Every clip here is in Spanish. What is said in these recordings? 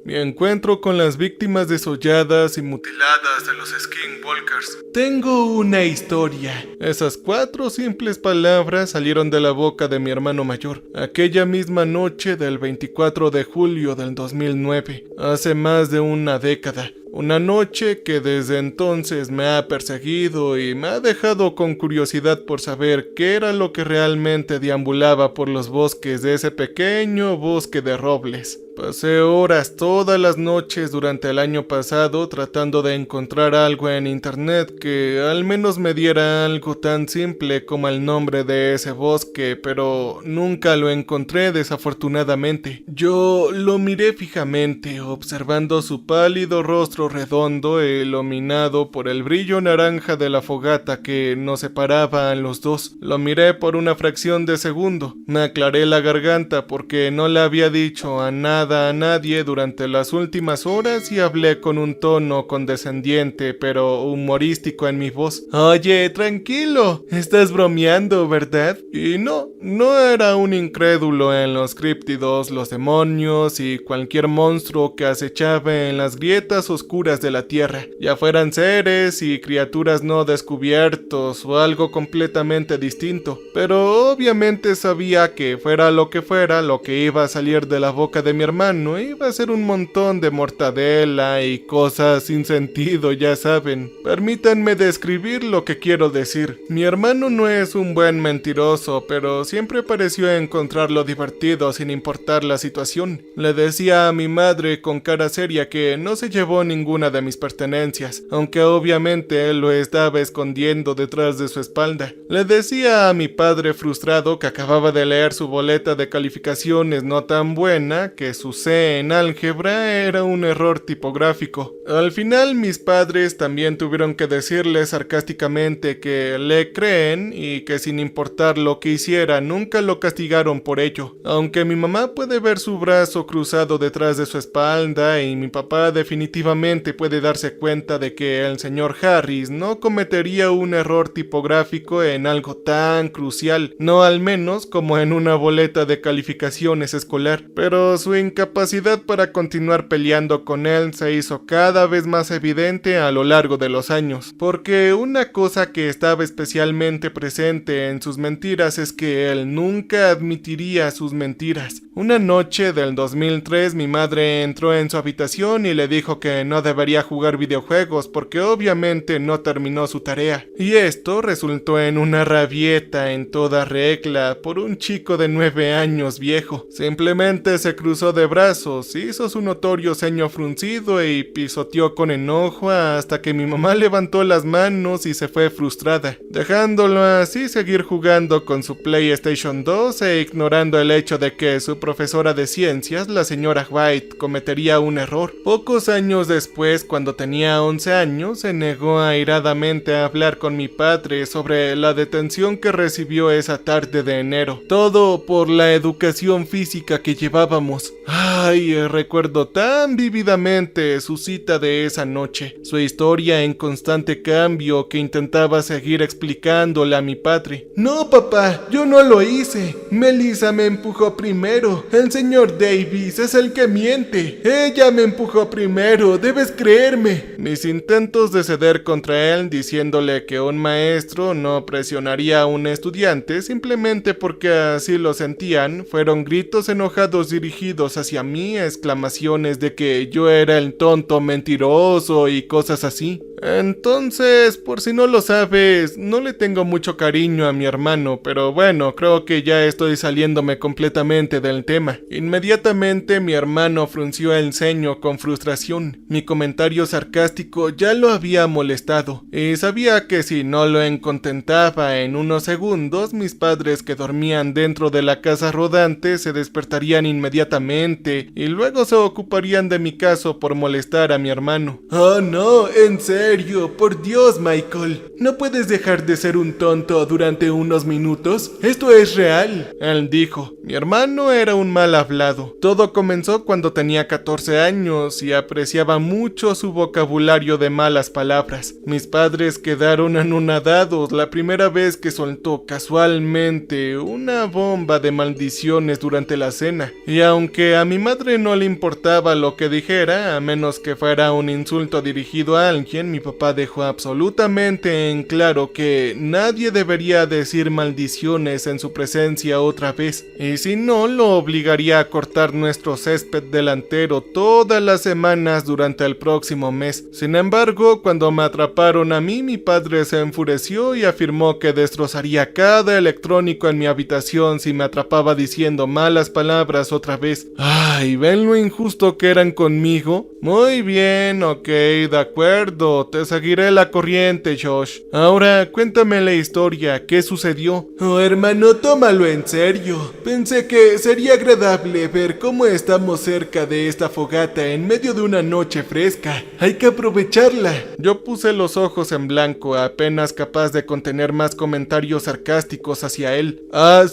Mi encuentro con las víctimas desolladas y mutiladas de los skinwalkers. Tengo una historia. Esas 4 simples palabras salieron de la boca de mi hermano mayor, aquella misma noche del 24 de julio del 2009, hace más de una década. Una noche que desde entonces me ha perseguido y me ha dejado con curiosidad por saber qué era lo que realmente deambulaba por los bosques de ese pequeño bosque de robles. Pasé horas todas las noches durante el año pasado tratando de encontrar algo en internet que al menos me diera algo tan simple como el nombre de ese bosque, pero nunca lo encontré desafortunadamente. Yo lo miré fijamente, observando su pálido rostro redondo iluminado por el brillo naranja de la fogata que nos separaba a los dos. Lo miré por una fracción de segundo. Me aclaré la garganta porque no le había dicho a nadie durante las últimas horas y hablé con un tono condescendiente pero humorístico en mi voz. Oye, tranquilo, estás bromeando, ¿verdad? Y no era un incrédulo en los críptidos, los demonios y cualquier monstruo que acechaba en las grietas oscuras de la tierra, ya fueran seres y criaturas no descubiertos o algo completamente distinto, pero obviamente sabía que fuera lo que iba a salir de la boca de mi hermano iba a ser un montón de mortadela y cosas sin sentido, ya saben. Permítanme describir lo que quiero decir. Mi hermano no es un buen mentiroso, pero siempre pareció encontrarlo divertido sin importar la situación. Le decía a mi madre con cara seria que no se llevó ninguna de mis pertenencias, aunque obviamente él lo estaba escondiendo detrás de su espalda. Le decía a mi padre frustrado que acababa de leer su boleta de calificaciones no tan buena, que su C en álgebra era un error tipográfico. Al final mis padres también tuvieron que decirle sarcásticamente que le creen y que sin importar lo que hiciera nunca lo castigaron por ello. Aunque mi mamá puede ver su brazo cruzado detrás de su espalda y mi papá definitivamente puede darse cuenta de que el señor Harris no cometería un error tipográfico en algo tan crucial, no al menos como en una boleta de calificaciones escolar, pero su incapacidad para continuar peleando con él se hizo cada vez más evidente a lo largo de los años, porque una cosa que estaba especialmente presente en sus mentiras es que él nunca admitiría sus mentiras. Una noche del 2003 mi madre entró en su habitación y le dijo que no debería jugar videojuegos porque obviamente no terminó su tarea, y esto resultó en una rabieta en toda regla por un chico de 9 años viejo. Simplemente se cruzó de brazos, hizo su notorio ceño fruncido y pisoteó con enojo hasta que mi mamá levantó las manos y se fue frustrada, dejándolo así seguir jugando con su PlayStation 2 e ignorando el hecho de que su profesora de ciencias, la señora White, cometería un error. Pocos años después, cuando tenía 11 años, se negó airadamente a hablar con mi padre sobre la detención que recibió esa tarde de enero. Todo por la educación física que llevábamos. Ay, recuerdo tan vívidamente su cita de esa noche, su historia en constante cambio que intentaba seguir explicándole a mi padre. No, papá, yo no lo hice. Melissa me empujó primero. El señor Davis es el que miente. Ella me empujó primero, debes creerme. Mis intentos de ceder contra él diciéndole que un maestro no presionaría a un estudiante simplemente porque así lo sentían fueron gritos enojados dirigidos hacia mí, exclamaciones de que yo era el tonto mentiroso y cosas así. Entonces, por si no lo sabes, no le tengo mucho cariño a mi hermano, pero bueno, creo que ya estoy saliéndome completamente del tema. Inmediatamente mi hermano frunció el ceño con frustración. Mi comentario sarcástico ya lo había molestado, y sabía que si no lo contentaba en unos segundos, mis padres que dormían dentro de la casa rodante se despertarían inmediatamente y luego se ocuparían de mi caso por molestar a mi hermano. Oh no, en serio. serio, por Dios, Michael. ¿No puedes dejar de ser un tonto durante unos minutos? Esto es real. Él dijo. Mi hermano era un mal hablado. Todo comenzó cuando tenía 14 años y apreciaba mucho su vocabulario de malas palabras. Mis padres quedaron anonadados la primera vez que soltó casualmente una bomba de maldiciones durante la cena. Y aunque a mi madre no le importaba lo que dijera, a menos que fuera un insulto dirigido a alguien, mi papá dejó absolutamente en claro que nadie debería decir maldiciones en su presencia otra vez. Y si no, lo obligaría a cortar nuestro césped delantero todas las semanas durante el próximo mes. Sin embargo, cuando me atraparon a mí, mi padre se enfureció y afirmó que destrozaría cada electrónico en mi habitación si me atrapaba diciendo malas palabras otra vez. Ay, ¿ven lo injusto que eran conmigo? Muy bien, ok, de acuerdo, te seguiré la corriente, Josh. Ahora, cuéntame la historia, ¿qué sucedió? Oh, hermano, tómalo en serio. Pensé que sería agradable ver cómo estamos cerca de esta fogata en medio de una noche fresca. Hay que aprovecharla. Yo puse los ojos en blanco, apenas capaz de contener más comentarios sarcásticos hacia él.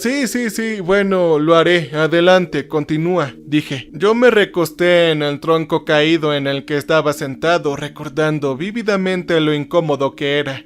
Sí, bueno, lo haré. Adelante, continúa, dije. Yo me recosté en el tronco caído en el que estaba sentado, recordando vívidamente lo incómodo que era.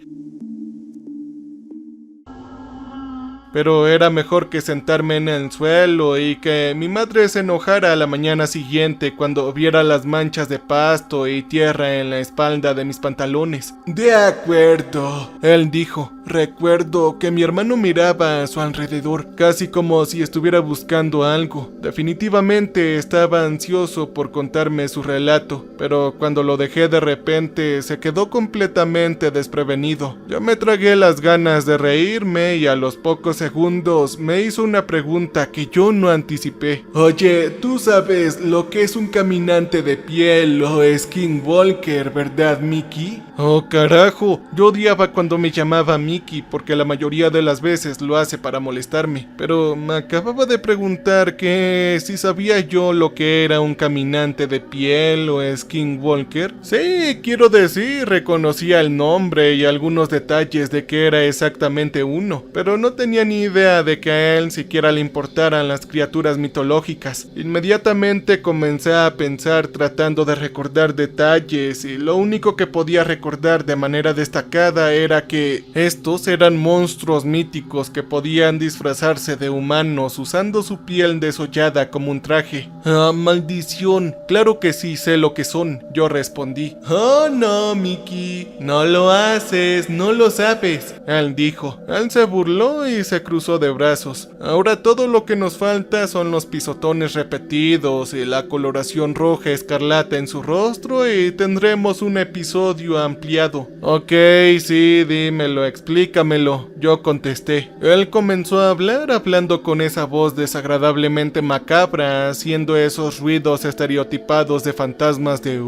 Pero era mejor que sentarme en el suelo y que mi madre se enojara a la mañana siguiente cuando viera las manchas de pasto y tierra en la espalda de mis pantalones. De acuerdo, él dijo. Recuerdo que mi hermano miraba a su alrededor, casi como si estuviera buscando algo. Definitivamente estaba ansioso por contarme su relato, pero cuando lo dejé de repente se quedó completamente desprevenido. Yo me tragué las ganas de reírme y a los pocos segundos me hizo una pregunta que yo no anticipé. Oye, tú sabes lo que es un caminante de piel o skinwalker, ¿verdad, Mickey? Oh, carajo, yo odiaba cuando me llamaba Mickey porque la mayoría de las veces lo hace para molestarme. Pero me acababa de preguntar que si sabía yo lo que era un caminante de piel o skinwalker. Sí, quiero decir, reconocía el nombre y algunos detalles de que era exactamente uno, pero no tenía ni idea de que a él siquiera le importaran las criaturas mitológicas. Inmediatamente comencé a pensar tratando de recordar detalles y lo único que podía recordar de manera destacada era que estos eran monstruos míticos que podían disfrazarse de humanos usando su piel desollada como un traje. Ah, maldición, claro que sí sé lo que son, yo respondí. Oh no, Mickey, no lo haces, no lo sabes, él dijo. Él se burló y se cruzó de brazos. Ahora todo lo que nos falta son los pisotones repetidos y la coloración roja escarlata en su rostro y tendremos un episodio ampliado. Ok, sí, dímelo, explícamelo, yo contesté. Él comenzó a hablar hablando con esa voz desagradablemente macabra, haciendo esos ruidos estereotipados de fantasmas de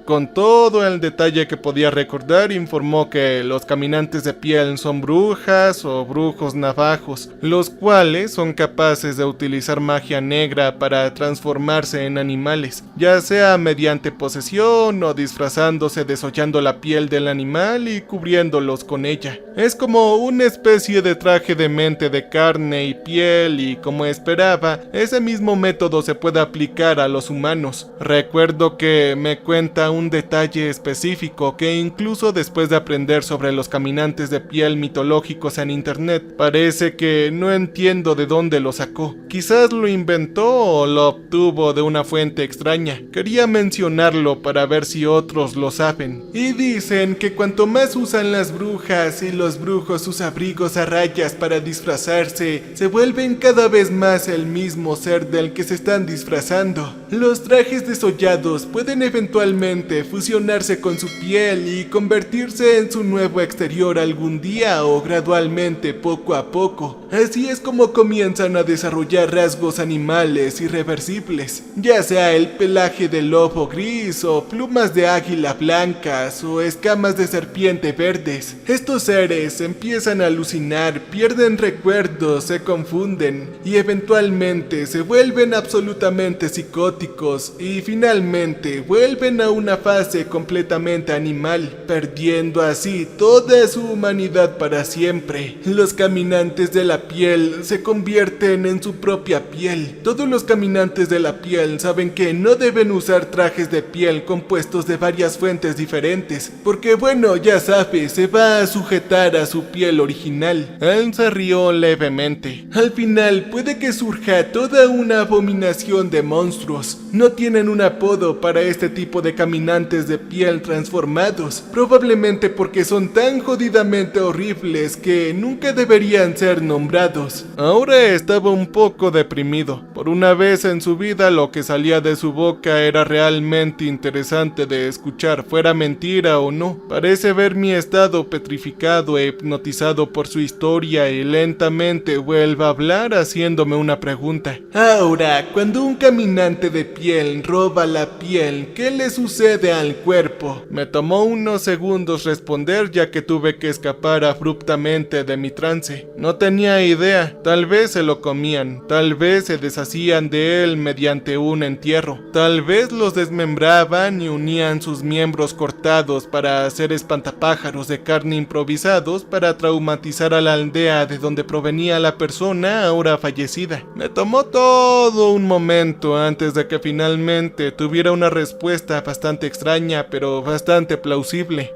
Con todo el detalle que podía recordar, informó que los caminantes de piel son brujas o brujos navajos, los cuales son capaces de utilizar magia negra para transformarse en animales, ya sea mediante posesión o disfrazándose desollando la piel del animal y cubriéndolos con ella. Es como una especie de traje de mente de carne y piel y, como esperaba, ese mismo método se puede aplicar a los humanos. Recuerdo que me cuenta un detalle específico que incluso después de aprender sobre los caminantes de piel mitológicos en internet, parece que no entiendo de dónde lo sacó. Quizás lo inventó o lo obtuvo de una fuente extraña. Quería mencionarlo para ver si otros lo saben. Y dicen que cuanto más usan las brujas y los brujos sus abrigos a rayas para disfrazarse, se vuelven cada vez más el mismo ser del que se están disfrazando. Los trajes desollados pueden eventualmente fusionarse con su piel y convertirse en su nuevo exterior algún día o gradualmente poco poco a poco. Así es como comienzan a desarrollar rasgos animales irreversibles, ya sea el pelaje de lobo gris o plumas de águila blancas o escamas de serpiente verdes. Estos seres empiezan a alucinar, pierden recuerdos, se confunden y eventualmente se vuelven absolutamente psicóticos y finalmente vuelven a una fase completamente animal, perdiendo así toda su humanidad para siempre. Los caminantes de la piel se convierten en su propia piel. Todos los caminantes de la piel saben que no deben usar trajes de piel compuestos de varias fuentes diferentes, porque bueno, ya sabes, se va a sujetar a su piel original. Él se rió levemente. Al final puede que surja toda una abominación de monstruos. No tienen un apodo para este tipo de caminantes de piel transformados, probablemente porque son tan jodidamente horribles que nunca deberían ser nombrados. Ahora estaba un poco deprimido. Por una vez en su vida lo que salía de su boca era realmente interesante de escuchar, fuera mentira o no. Parece ver mi estado petrificado e hipnotizado por su historia y lentamente vuelve a hablar haciéndome una pregunta. Ahora, cuando un caminante de piel roba la piel, ¿qué le sucede al cuerpo? Me tomó unos segundos responder, ya que tuve que escapar abruptamente de mi trance. No tenía idea, tal vez se lo comían, tal vez se deshacían de él mediante un entierro, tal vez los desmembraban y unían sus miembros cortados para hacer espantapájaros de carne improvisados para traumatizar a la aldea de donde provenía la persona ahora fallecida. Me tomó todo un momento antes de que finalmente tuviera una respuesta bastante extraña pero bastante plausible.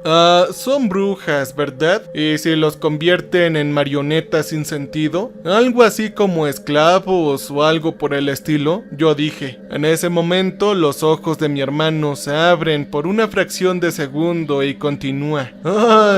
Son brujas, ¿verdad? ¿Y si los convierten en marionetas sin sentido? ¿Algo así como esclavos o algo por el estilo? Yo dije. En ese momento los ojos de mi hermano se abren por una fracción de segundo y continúa.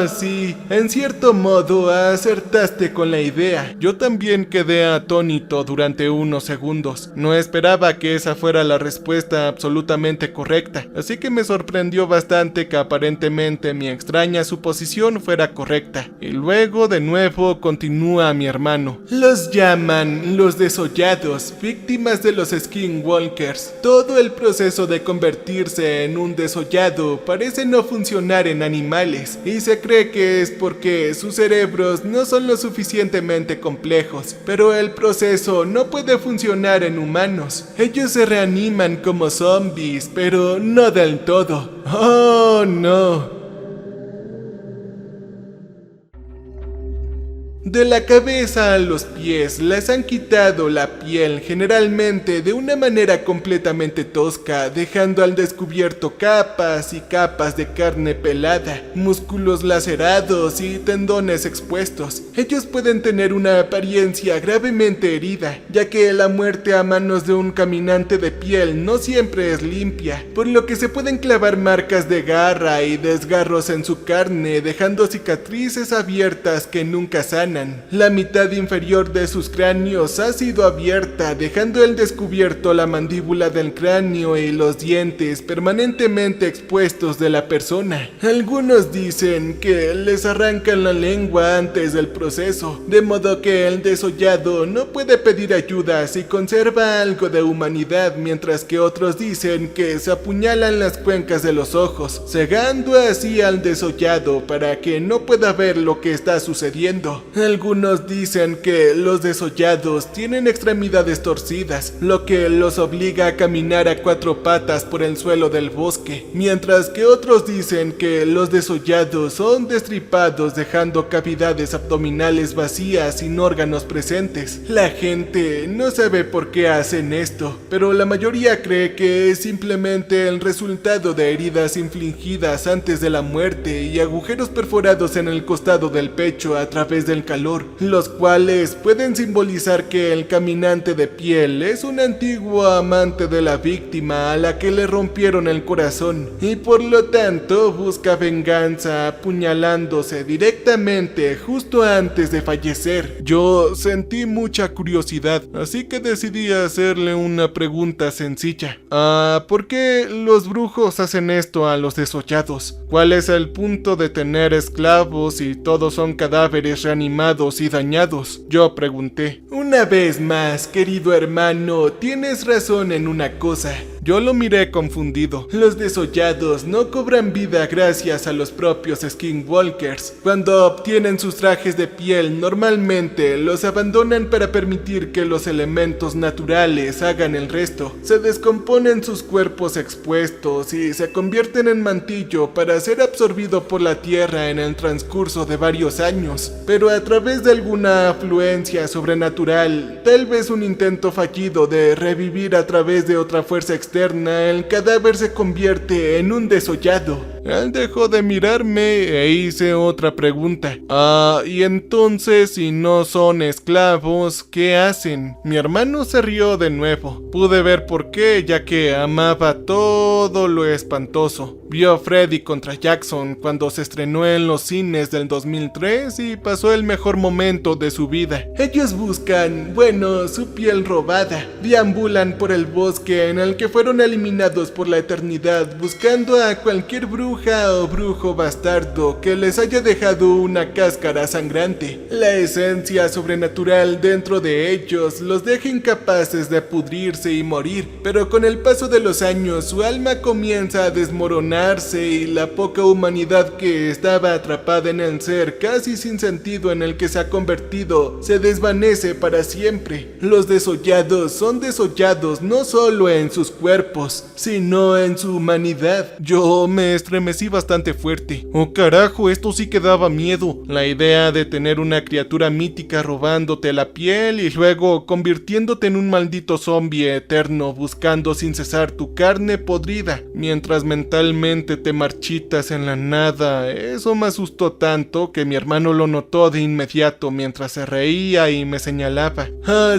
Sí, en cierto modo acertaste con la idea. Yo también quedé atónito durante unos segundos. No esperaba que esa fuera la respuesta absolutamente correcta, así que me sorprendió bastante que aparentemente mi extraña suposición fuera correcta. Y luego de nuevo continúa mi hermano. Los llaman los desollados, víctimas de los skinwalkers. Todo el proceso de convertirse en un desollado parece no funcionar en animales, y se cree que es porque sus cerebros no son lo suficientemente complejos, pero el proceso no puede funcionar en humanos. Ellos se reaniman como zombies, pero no del todo. ¡Oh, no! De la cabeza a los pies les han quitado la piel, generalmente de una manera completamente tosca, dejando al descubierto capas y capas de carne pelada, músculos lacerados y tendones expuestos. Ellos pueden tener una apariencia gravemente herida, ya que la muerte a manos de un caminante de piel no siempre es limpia, por lo que se pueden clavar marcas de garra y desgarros en su carne, dejando cicatrices abiertas que nunca sanan. La mitad inferior de sus cráneos ha sido abierta, dejando al descubierto la mandíbula del cráneo y los dientes permanentemente expuestos de la persona. Algunos dicen que les arrancan la lengua antes del proceso, de modo que el desollado no puede pedir ayuda si conserva algo de humanidad, mientras que otros dicen que se apuñalan las cuencas de los ojos, cegando así al desollado para que no pueda ver lo que está sucediendo. Algunos dicen que los desollados tienen extremidades torcidas, lo que los obliga a caminar a cuatro patas por el suelo del bosque, mientras que otros dicen que los desollados son destripados dejando cavidades abdominales vacías sin órganos presentes. La gente no sabe por qué hacen esto, pero la mayoría cree que es simplemente el resultado de heridas infligidas antes de la muerte y agujeros perforados en el costado del pecho a través del calor, los cuales pueden simbolizar que el caminante de piel es un antiguo amante de la víctima a la que le rompieron el corazón y por lo tanto busca venganza apuñalándose directamente justo antes de fallecer. Yo sentí mucha curiosidad, así que decidí hacerle una pregunta sencilla. ¿Por qué los brujos hacen esto a los desollados? ¿Cuál es el punto de tener esclavos si todos son cadáveres reanimados lastimados y dañados. Yo pregunté: una vez más, querido hermano, tienes razón en una cosa. Yo lo miré confundido. Los desollados no cobran vida gracias a los propios skinwalkers. Cuando obtienen sus trajes de piel, normalmente los abandonan para permitir que los elementos naturales hagan el resto. Se descomponen sus cuerpos expuestos y se convierten en mantillo para ser absorbido por la tierra en el transcurso de varios años. Pero a través de alguna afluencia sobrenatural, tal vez un intento fallido de revivir a través de otra fuerza externa, el cadáver se convierte en un desollado. Él dejó de mirarme e hice otra pregunta. Y entonces, si no son esclavos, ¿qué hacen? Mi hermano se rió de nuevo. Pude ver por qué, ya que amaba todo lo espantoso. Vio Freddy contra Jackson cuando se estrenó en los cines del 2003 y pasó el mejor momento de su vida. Ellos buscan, su piel robada. Deambulan por el bosque en el que fueron eliminados por la eternidad, buscando a cualquier bruja o brujo bastardo que les haya dejado una cáscara sangrante. La esencia sobrenatural dentro de ellos los deja incapaces de pudrirse y morir, pero con el paso de los años su alma comienza a desmoronarse y la poca humanidad que estaba atrapada en el ser casi sin sentido en el que se ha convertido se desvanece para siempre. Los desollados son desollados no solo en sus cuerpos, sino en su humanidad. Yo me estremecí bastante fuerte. Oh carajo, esto sí que daba miedo. La idea de tener una criatura mítica robándote la piel y luego convirtiéndote en un maldito zombie eterno buscando sin cesar tu carne podrida, mientras mentalmente te marchitas en la nada. Eso me asustó tanto que mi hermano lo notó de inmediato mientras se reía y me señalaba.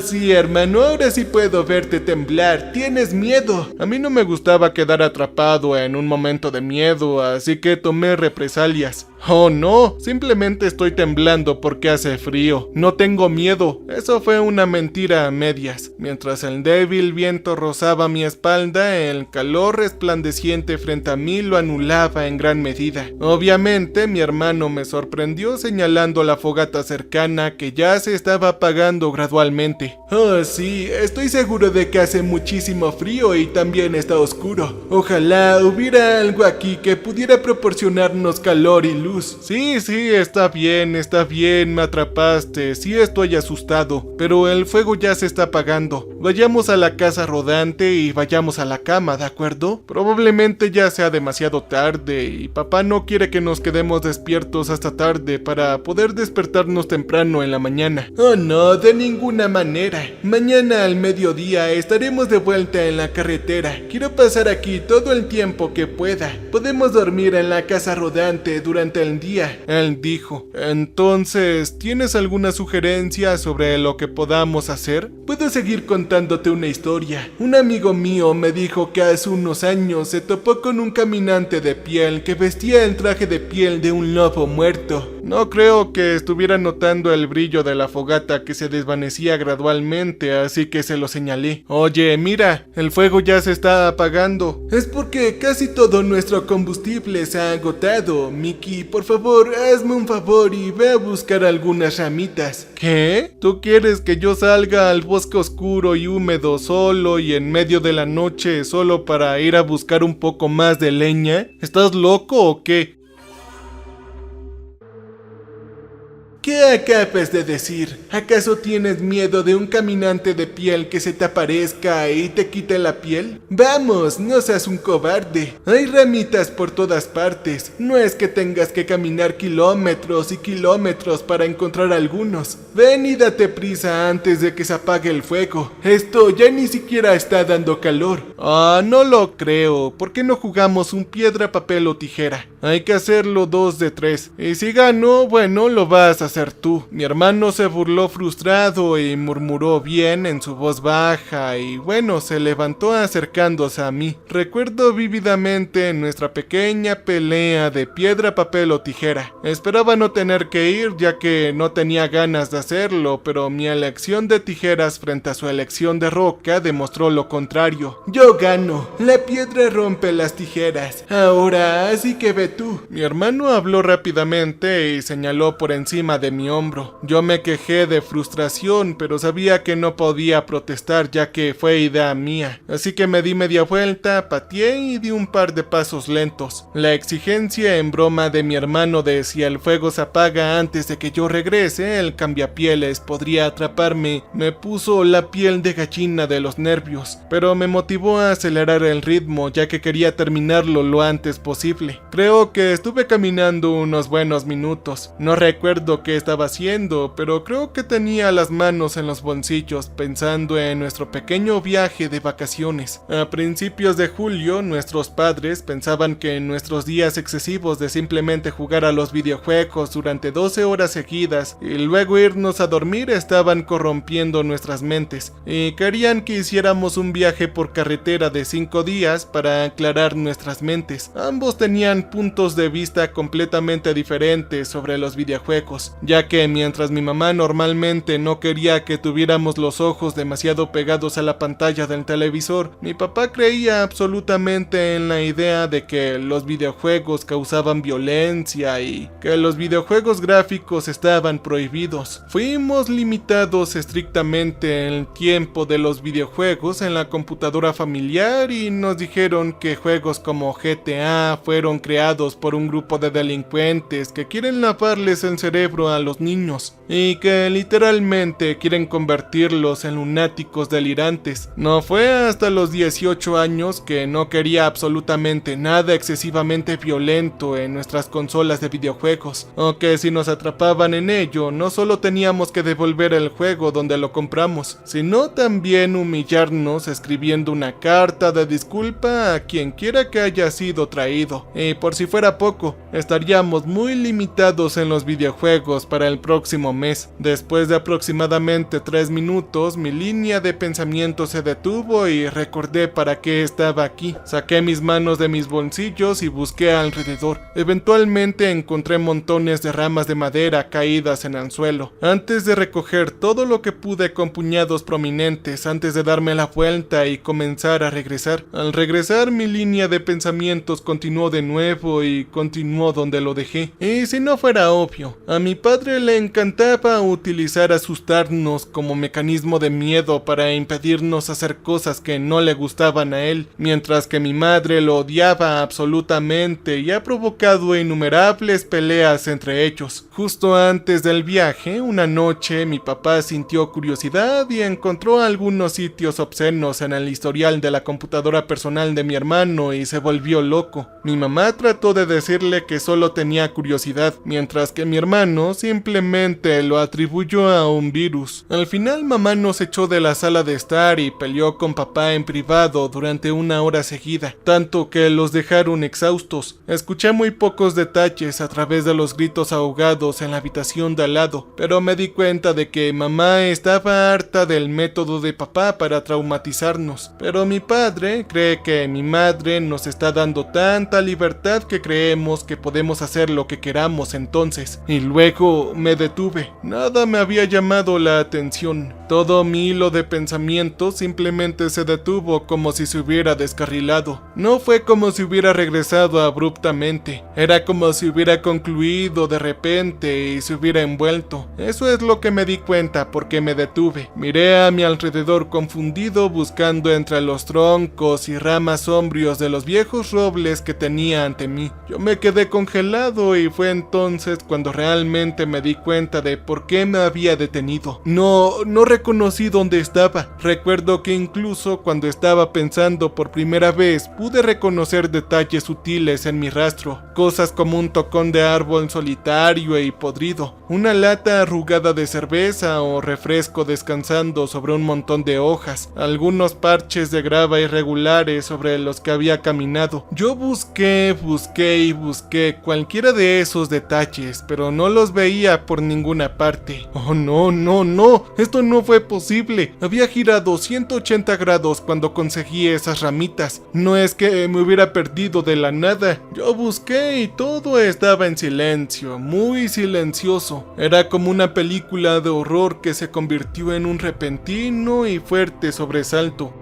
Sí, hermano, ahora sí puedo verte temblar. Tienes miedo. A mí no me gustaba quedar atrapado en un momento de miedo, así que tomé represalias. Oh no, simplemente estoy temblando porque hace frío. No tengo miedo. Eso fue una mentira a medias. Mientras el débil viento rozaba mi espalda, el calor resplandeciente frente a mí lo anulaba en gran medida. Obviamente, mi hermano me sorprendió señalando la fogata cercana que ya se estaba apagando gradualmente. Sí, estoy seguro de que hace muchísimo frío y también está oscuro. Ojalá hubiera algo aquí que pudiera proporcionarnos calor y luz. Sí, está bien, me atrapaste, sí estoy asustado, pero el fuego ya se está apagando. Vayamos a la casa rodante y vayamos a la cama, ¿de acuerdo? Probablemente ya sea demasiado tarde y papá no quiere que nos quedemos despiertos hasta tarde para poder despertarnos temprano en la mañana. Oh no, de ninguna manera. Mañana al mediodía estaremos de vuelta en la carretera. Quiero pasar aquí todo el tiempo que pueda. Podemos dormir en la casa rodante durante el día, él dijo. Entonces, ¿tienes alguna sugerencia sobre lo que podamos hacer? Puedo seguir contándote una historia. Un amigo mío me dijo que hace unos años se topó con un caminante de piel que vestía el traje de piel de un lobo muerto. No creo que estuviera notando el brillo de la fogata que se desvanecía gradualmente, así que se lo señalé. Oye, mira, el fuego ya se está apagando. Es porque casi todo nuestro combustible se ha agotado. Mickey, por favor, hazme un favor y ve a buscar algunas ramitas. ¿Qué? ¿Tú quieres que yo salga al bosque oscuro y húmedo solo y en medio de la noche solo para ir a buscar un poco más de leña? ¿Estás loco o qué? ¿Qué acabas de decir? ¿Acaso tienes miedo de un caminante de piel que se te aparezca y te quite la piel? Vamos, no seas un cobarde. Hay ramitas por todas partes. No es que tengas que caminar kilómetros y kilómetros para encontrar algunos. Ven y date prisa antes de que se apague el fuego. Esto ya ni siquiera está dando calor. No lo creo. ¿Por qué no jugamos un piedra, papel o tijera? Hay que hacerlo 2 de 3. Y si gano, bueno, lo vas a hacer tú. Mi hermano se burló frustrado y murmuró bien en su voz baja y bueno, se levantó acercándose a mí. Recuerdo vívidamente nuestra pequeña pelea de piedra, papel o tijera. Esperaba no tener que ir ya que no tenía ganas de hacerlo, pero mi elección de tijeras frente a su elección de roca demostró lo contrario. Yo gano. La piedra rompe las tijeras. Ahora, así que ve tú. Mi hermano habló rápidamente y señaló por encima de de mi hombro. Yo me quejé de frustración, pero sabía que no podía protestar ya que fue idea mía. Así que me di media vuelta, pateé y di un par de pasos lentos. La exigencia en broma de mi hermano de si el fuego se apaga antes de que yo regrese, el cambiapieles podría atraparme, me puso la piel de gallina de los nervios, pero me motivó a acelerar el ritmo ya que quería terminarlo lo antes posible. Creo que estuve caminando unos buenos minutos. No recuerdo qué estaba haciendo, pero creo que tenía las manos en los bolsillos pensando en nuestro pequeño viaje de vacaciones. A principios de julio, nuestros padres pensaban que en nuestros días excesivos de simplemente jugar a los videojuegos durante 12 horas seguidas y luego irnos a dormir estaban corrompiendo nuestras mentes y querían que hiciéramos un viaje por carretera de 5 días para aclarar nuestras mentes. Ambos tenían puntos de vista completamente diferentes sobre los videojuegos, ya que mientras mi mamá normalmente no quería que tuviéramos los ojos demasiado pegados a la pantalla del televisor, mi papá creía absolutamente en la idea de que los videojuegos causaban violencia y que los videojuegos gráficos estaban prohibidos. Fuimos limitados estrictamente en el tiempo de los videojuegos en la computadora familiar y nos dijeron que juegos como GTA fueron creados por un grupo de delincuentes que quieren lavarles el cerebro a los niños y que literalmente quieren convertirlos en lunáticos delirantes. No fue hasta los 18 años que no quería absolutamente nada excesivamente violento en nuestras consolas de videojuegos, o que si nos atrapaban en ello no solo teníamos que devolver el juego donde lo compramos, sino también humillarnos escribiendo una carta de disculpa a quien quiera que haya sido traído. Y por si fuera poco, estaríamos muy limitados en los videojuegos para el próximo mes. Después de aproximadamente 3 minutos, mi línea de pensamiento se detuvo y recordé para qué estaba aquí. Saqué mis manos de mis bolsillos y busqué alrededor. Eventualmente encontré montones de ramas de madera caídas en el suelo. Antes de recoger todo lo que pude con puñados prominentes, antes de darme la vuelta y comenzar a regresar. Al regresar, mi línea de pensamientos continuó de nuevo y continuó donde lo dejé. Y si no fuera obvio, a mi padre le encantaba utilizar asustarnos como mecanismo de miedo para impedirnos hacer cosas que no le gustaban a él, mientras que mi madre lo odiaba absolutamente y ha provocado innumerables peleas entre ellos. Justo antes del viaje, una noche, mi papá sintió curiosidad y encontró algunos sitios obscenos en el historial de la computadora personal de mi hermano y se volvió loco. Mi mamá trató de decirle que solo tenía curiosidad, mientras que mi hermano simplemente lo atribuyó a un virus. Al final, mamá nos echó de la sala de estar y peleó con papá en privado durante 1 hora seguida, tanto que los dejaron exhaustos. Escuché muy pocos detalles a través de los gritos ahogados en la habitación de al lado, pero me di cuenta de que mamá estaba harta del método de papá para traumatizarnos. Pero mi padre cree que mi madre nos está dando tanta libertad que creemos que podemos hacer lo que queramos entonces. Y luego me detuve. Nada me había llamado la atención. Todo mi hilo de pensamiento simplemente se detuvo como si se hubiera descarrilado. No fue como si hubiera regresado abruptamente. Era como si hubiera concluido de repente y se hubiera envuelto. Eso es lo que me di cuenta porque me detuve. Miré a mi alrededor confundido buscando entre los troncos y ramas sombrios de los viejos robles que tenía ante mí. Yo me quedé congelado y fue entonces cuando realmente me di cuenta de por qué me había detenido. No reconocí dónde estaba. Recuerdo que incluso cuando estaba pensando por primera vez pude reconocer detalles sutiles en mi rastro. Cosas como un tocón de árbol solitario y podrido, una lata arrugada de cerveza o refresco descansando sobre un montón de hojas, algunos parches de grava irregulares sobre los que había caminado. Yo busqué cualquiera de esos detalles, pero no los veía por ninguna parte. Oh no, esto no fue posible. Había girado 180 grados cuando conseguí esas ramitas. No es que me hubiera perdido de la nada. Yo busqué y todo estaba en silencio, muy silencioso. Era como una película de horror que se convirtió en un repentino y fuerte sobresalto.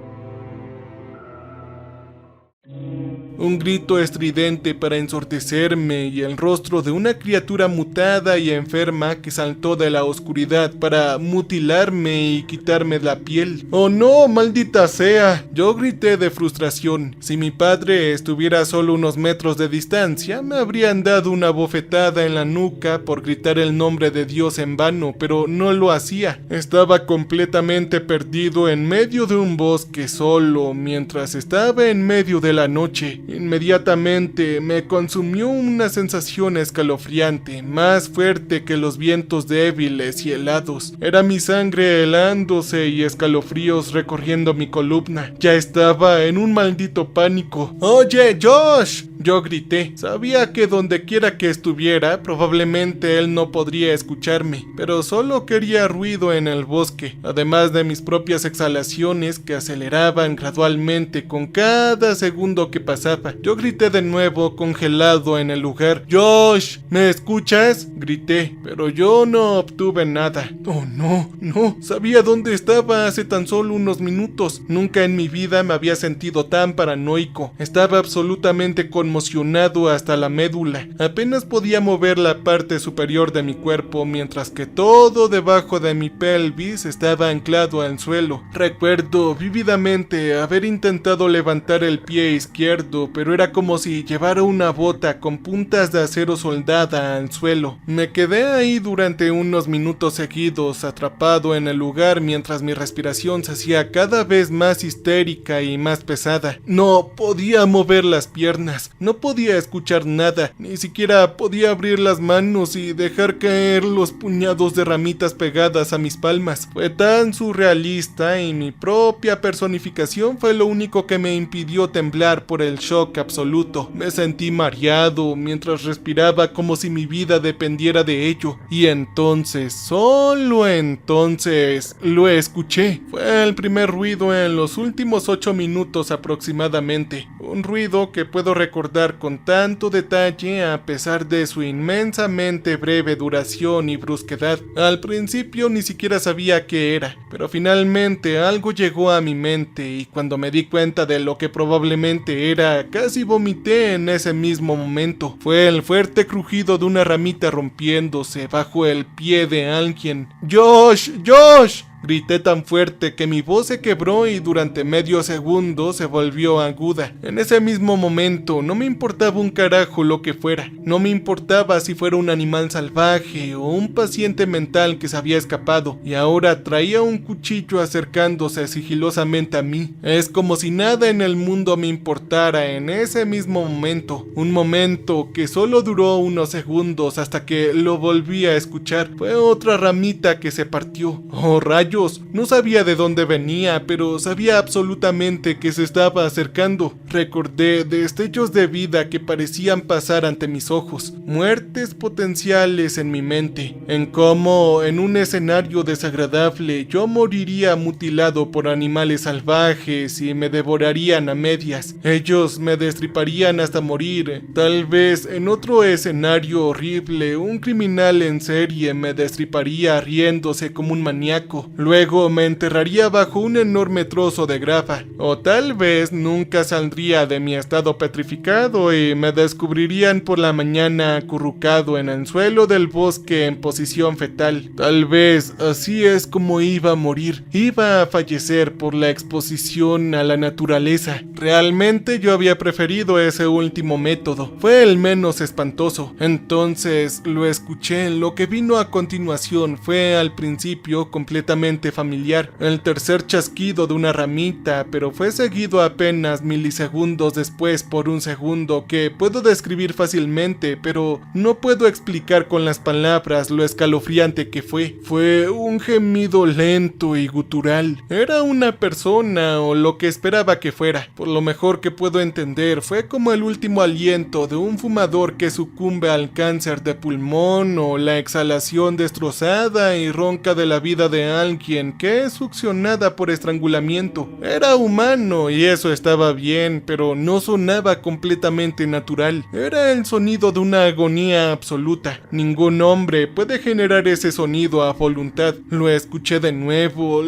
Un grito estridente para ensordecerme y el rostro de una criatura mutada y enferma que saltó de la oscuridad para mutilarme y quitarme la piel. ¡Oh no, maldita sea! Yo grité de frustración. Si mi padre estuviera a solo unos metros de distancia, me habrían dado una bofetada en la nuca por gritar el nombre de Dios en vano, pero no lo hacía. Estaba completamente perdido en medio de un bosque solo, mientras estaba en medio de la noche. Inmediatamente me consumió una sensación escalofriante, más fuerte que los vientos débiles y helados. Era mi sangre helándose y escalofríos recorriendo mi columna. Ya estaba en un maldito pánico. ¡Oye, Josh!, yo grité. Sabía que donde quiera que estuviera, probablemente él no podría escucharme, pero solo quería ruido en el bosque, además de mis propias exhalaciones que aceleraban gradualmente con cada segundo que pasaba. Yo grité de nuevo, congelado en el lugar. ¡Josh! ¿Me escuchas?, grité, pero yo no obtuve nada. Oh no, sabía dónde estaba hace tan solo unos minutos. Nunca en mi vida me había sentido tan paranoico. Estaba absolutamente conmocionado hasta la médula. Apenas podía mover la parte superior de mi cuerpo, mientras que todo debajo de mi pelvis estaba anclado al suelo. Recuerdo vívidamente haber intentado levantar el pie izquierdo, pero era como si llevara una bota con puntas de acero soldada al suelo. Me quedé ahí durante unos minutos seguidos, atrapado en el lugar mientras mi respiración se hacía cada vez más histérica y más pesada. No podía mover las piernas, no podía escuchar nada, ni siquiera podía abrir las manos y dejar caer los puñados de ramitas pegadas a mis palmas. Fue tan surrealista y mi propia personificación fue lo único que me impidió temblar por el shock absoluto. Me sentí mareado mientras respiraba como si mi vida dependiera de ello. Y entonces, solo entonces, lo escuché. Fue el primer ruido en los últimos 8 minutos aproximadamente. Un ruido que puedo recordar con tanto detalle a pesar de su inmensamente breve duración y brusquedad. Al principio ni siquiera sabía qué era, pero finalmente algo llegó a mi mente y cuando me di cuenta de lo que probablemente era, casi vomité en ese mismo momento. Fue el fuerte crujido de una ramita rompiéndose bajo el pie de alguien. ¡Josh! ¡Josh!, grité tan fuerte que mi voz se quebró y durante medio segundo se volvió aguda. En ese mismo momento no me importaba un carajo lo que fuera. No me importaba si fuera un animal salvaje o un paciente mental que se había escapado y ahora traía un cuchillo acercándose sigilosamente a mí. Es como si nada en el mundo me importara en ese mismo momento. Un momento que solo duró unos segundos hasta que lo volví a escuchar. Fue otra ramita que se partió. ¡Oh, rayos! No sabía de dónde venía, pero sabía absolutamente que se estaba acercando. Recordé destellos de vida que parecían pasar ante mis ojos, muertes potenciales en mi mente, en cómo en un escenario desagradable yo moriría mutilado por animales salvajes y me devorarían a medias. Ellos me destriparían hasta morir. Tal vez en otro escenario horrible, un criminal en serie me destriparía riéndose como un maníaco. Luego me enterraría bajo un enorme trozo de grava, o tal vez nunca saldría de mi estado petrificado y me descubrirían por la mañana acurrucado en el suelo del bosque en posición fetal. Tal vez así es como iba a morir. Iba a fallecer por la exposición a la naturaleza. Realmente yo había preferido ese último método. Fue el menos espantoso. Entonces lo escuché. Lo que vino a continuación fue al principio completamente familiar, el tercer chasquido de una ramita, pero fue seguido apenas milisegundos después por un segundo que puedo describir fácilmente, pero no puedo explicar con las palabras lo escalofriante que fue. Fue un gemido lento y gutural. Era una persona o lo que esperaba que fuera. Por lo mejor que puedo entender, fue como el último aliento de un fumador que sucumbe al cáncer de pulmón o la exhalación destrozada y ronca de la vida de alguien alguien que es succionada por estrangulamiento. Era humano y eso estaba bien, pero no sonaba completamente natural. Era el sonido de una agonía absoluta. Ningún hombre puede generar ese sonido a voluntad. Lo escuché de nuevo,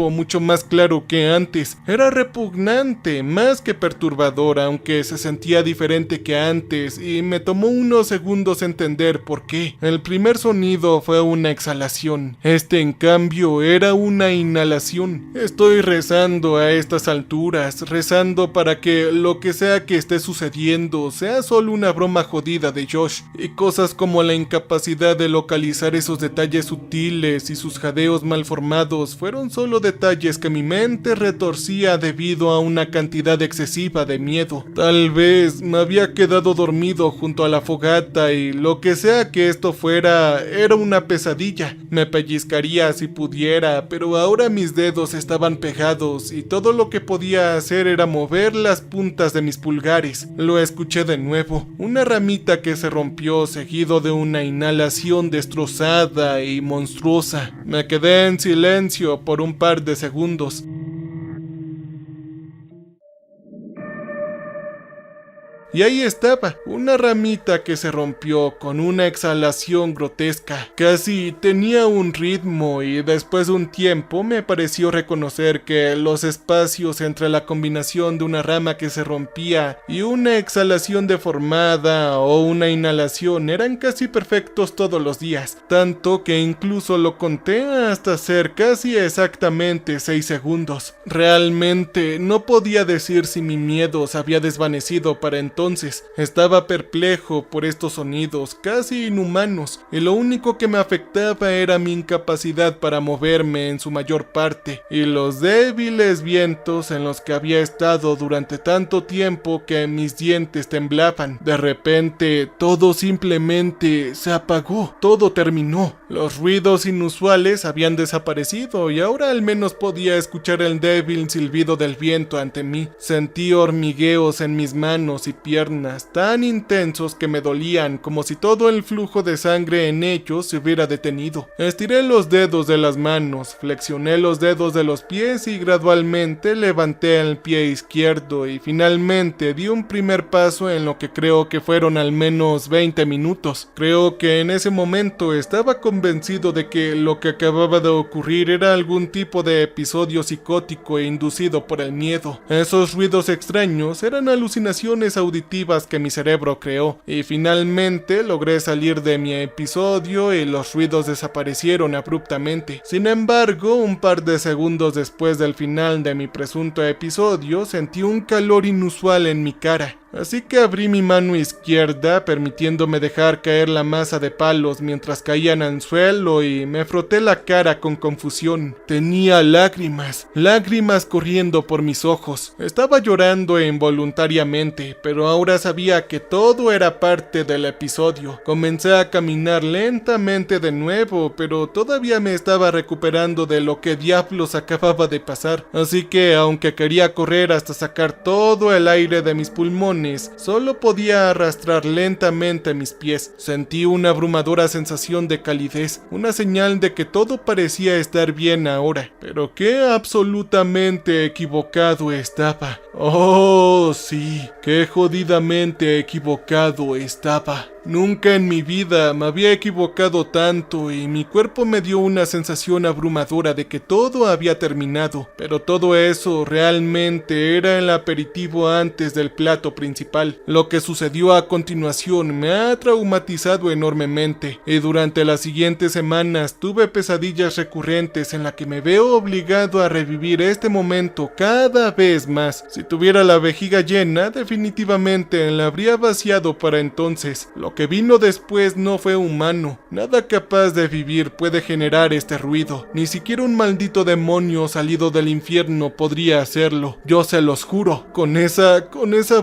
mucho más claro que antes. Era repugnante, más que perturbador, aunque se sentía diferente que antes, y me tomó unos segundos entender por qué. El primer sonido fue una exhalación. Este, en cambio, era una inhalación. Estoy rezando a estas alturas, rezando para que lo que sea que esté sucediendo sea solo una broma jodida de Josh, y cosas como la incapacidad de localizar esos detalles sutiles y sus jadeos malformados fueron solo detalles que mi mente retorcía debido a una cantidad excesiva de miedo. Tal vez me había quedado dormido junto a la fogata y lo que sea que esto fuera era una pesadilla. Me pellizcaría si pudiera, pero ahora mis dedos estaban pegados y todo lo que podía hacer era mover las puntas de mis pulgares. Lo escuché de nuevo, una ramita que se rompió seguido de una inhalación destrozada y monstruosa. Me quedé en silencio por un par de segundos. Y ahí estaba, una ramita que se rompió con una exhalación grotesca. Casi tenía un ritmo y después de un tiempo me pareció reconocer que los espacios entre la combinación de una rama que se rompía y una exhalación deformada o una inhalación eran casi perfectos todos los días, tanto que incluso lo conté hasta ser casi exactamente 6 segundos. Realmente no podía decir si mi miedo se había desvanecido para entonces. Estaba perplejo por estos sonidos casi inhumanos, y lo único que me afectaba era mi incapacidad para moverme en su mayor parte, y los débiles vientos en los que había estado durante tanto tiempo que mis dientes temblaban. De repente, todo simplemente se apagó, todo terminó. Los ruidos inusuales habían desaparecido y ahora al menos podía escuchar el débil silbido del viento ante mí. Sentí hormigueos en mis manos y piernas tan intensos que me dolían, como si todo el flujo de sangre en ellos se hubiera detenido. Estiré los dedos de las manos, flexioné los dedos de los pies y gradualmente levanté el pie izquierdo y finalmente di un primer paso en lo que creo que fueron al menos 20 minutos. Creo que en ese momento estaba convencido de que lo que acababa de ocurrir era algún tipo de episodio psicótico e inducido por el miedo. Esos ruidos extraños eran alucinaciones auditivas que mi cerebro creó, y finalmente logré salir de mi episodio y los ruidos desaparecieron abruptamente. Sin embargo, un par de segundos después del final de mi presunto episodio, sentí un calor inusual en mi cara. Así que abrí mi mano izquierda, permitiéndome dejar caer la masa de palos mientras caían al suelo, y me froté la cara con confusión. Tenía lágrimas corriendo por mis ojos. Estaba llorando involuntariamente, pero ahora sabía que todo era parte del episodio. Comencé a caminar lentamente de nuevo, pero todavía me estaba recuperando de lo que diablos acababa de pasar. Así que, aunque quería correr hasta sacar todo el aire de mis pulmones, solo podía arrastrar lentamente mis pies. Sentí una abrumadora sensación de calidez, una señal de que todo parecía estar bien ahora. Pero qué absolutamente equivocado estaba. Oh, sí, qué jodidamente equivocado estaba. Nunca en mi vida me había equivocado tanto y mi cuerpo me dio una sensación abrumadora de que todo había terminado, pero todo eso realmente era el aperitivo antes del plato principal. Lo que sucedió a continuación me ha traumatizado enormemente y durante las siguientes semanas tuve pesadillas recurrentes en las que me veo obligado a revivir este momento cada vez más. Si tuviera la vejiga llena, definitivamente la habría vaciado para entonces. Lo que vino después no fue humano. Nada capaz de vivir puede generar este ruido. Ni siquiera un maldito demonio salido del infierno podría hacerlo. Yo se los juro. Con esa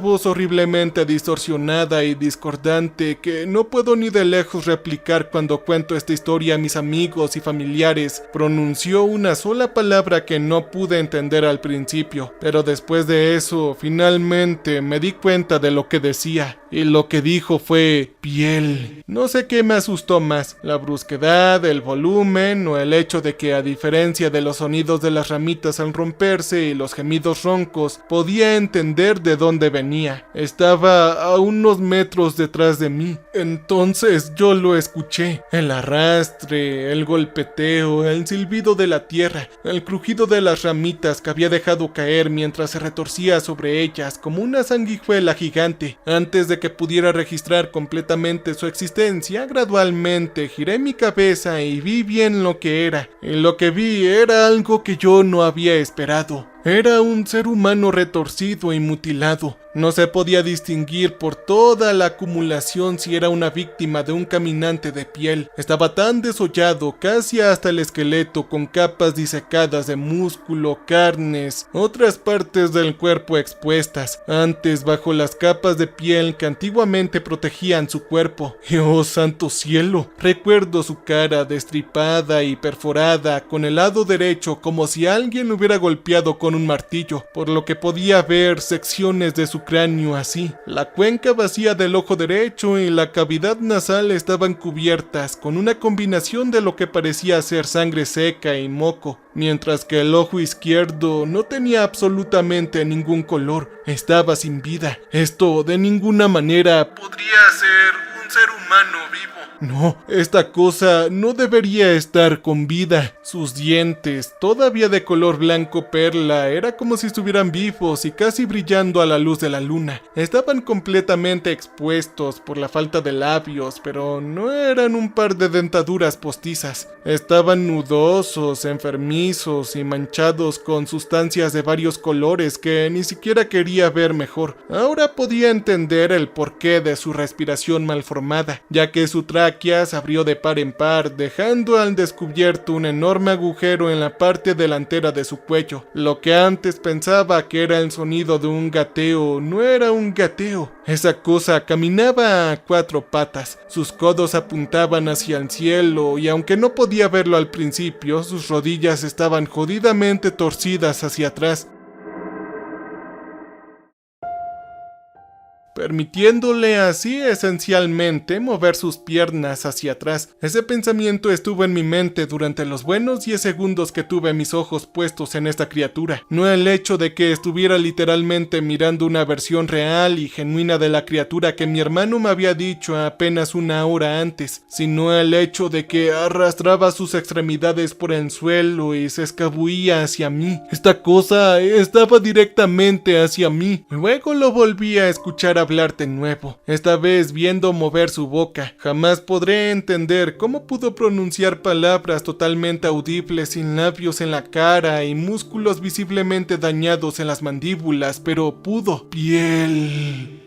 voz horriblemente distorsionada y discordante que no puedo ni de lejos replicar cuando cuento esta historia a mis amigos y familiares, pronunció una sola palabra que no pude entender al principio. Pero después de eso, finalmente me di cuenta de lo que decía. Y lo que dijo fue: piel. No sé qué me asustó más, la brusquedad, el volumen o el hecho de que, a diferencia de los sonidos de las ramitas al romperse y los gemidos roncos, podía entender de dónde venía. Estaba a unos metros detrás de mí. Entonces yo lo escuché. El arrastre, el golpeteo, el silbido de la tierra, el crujido de las ramitas que había dejado caer mientras se retorcía sobre ellas como una sanguijuela gigante. Antes de que pudiera registrar completamente su existencia, gradualmente giré mi cabeza y vi bien lo que era. Y lo que vi era algo que yo no había esperado. Era un ser humano retorcido y mutilado. No se podía distinguir por toda la acumulación si era una víctima de un caminante de piel. Estaba tan desollado, casi hasta el esqueleto, con capas disecadas de músculo, carnes, otras partes del cuerpo expuestas, antes bajo las capas de piel que antiguamente protegían su cuerpo. Y ¡oh, santo cielo! Recuerdo su cara destripada y perforada con el lado derecho, como si alguien lo hubiera golpeado con un martillo, por lo que podía ver secciones de su cráneo así. La cuenca vacía del ojo derecho y la cavidad nasal estaban cubiertas con una combinación de lo que parecía ser sangre seca y moco, mientras que el ojo izquierdo no tenía absolutamente ningún color. Estaba sin vida. Esto de ninguna manera podría ser un ser humano vivo. No, esta cosa no debería estar con vida. Sus dientes, todavía de color blanco perla, era como si estuvieran vivos y casi brillando a la luz de la luna. Estaban completamente expuestos por la falta de labios, pero no eran un par de dentaduras postizas. Estaban nudosos, enfermizos y manchados con sustancias de varios colores que ni siquiera quería ver mejor. Ahora podía entender el porqué de su respiración malformada, ya que su tráquea se abrió de par en par, dejando al descubierto un enorme agujero en la parte delantera de su cuello. Lo que antes pensaba que era el sonido de un gateo, no era un gateo. Esa cosa caminaba a 4 patas, sus codos apuntaban hacia el cielo y aunque no podía verlo al principio, sus rodillas estaban jodidamente torcidas hacia atrás, permitiéndole así esencialmente mover sus piernas hacia atrás. Ese pensamiento estuvo en mi mente durante los buenos 10 segundos que tuve mis ojos puestos en esta criatura. No el hecho de que estuviera literalmente mirando una versión real y genuina de la criatura que mi hermano me había dicho apenas una hora antes, sino el hecho de que arrastraba sus extremidades por el suelo y se escabullía hacia mí. Esta cosa estaba directamente hacia mí. Luego lo volví a escuchar hablar de nuevo, esta vez viendo mover su boca. Jamás podré entender cómo pudo pronunciar palabras totalmente audibles sin labios en la cara y músculos visiblemente dañados en las mandíbulas, pero pudo. Piel.